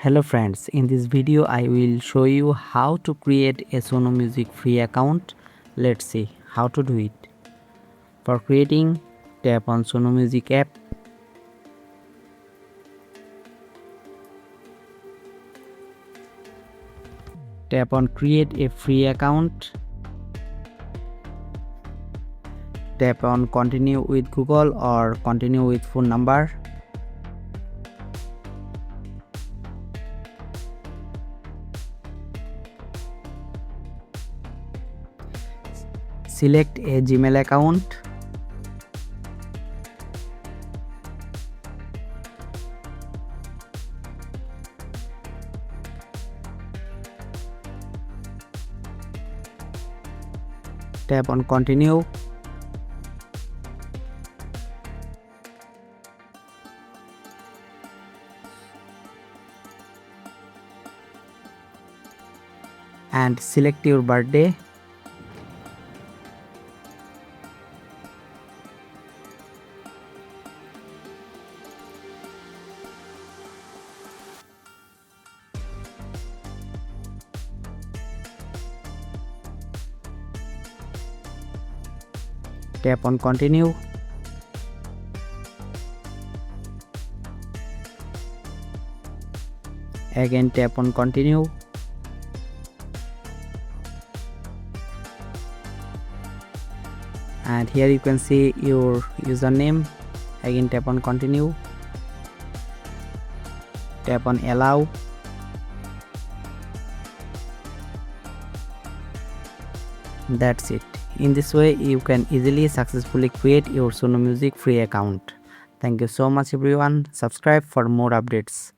Hello friends, in this video I will show you how to create a Sono Music free account. Let's see how to do it. For creating, tap on Sono Music app. Tap on create a free account. Tap on continue with Google or continue with phone number. Select a Gmail account. Tap on continue. And select your birthday. Tap on continue. Again tap on continue. And here you can see your username. Again tap on continue. Tap on allow. That's it. In this way you can easily successfully create your Sono Music free account. Thank you so much everyone. Subscribe for more updates.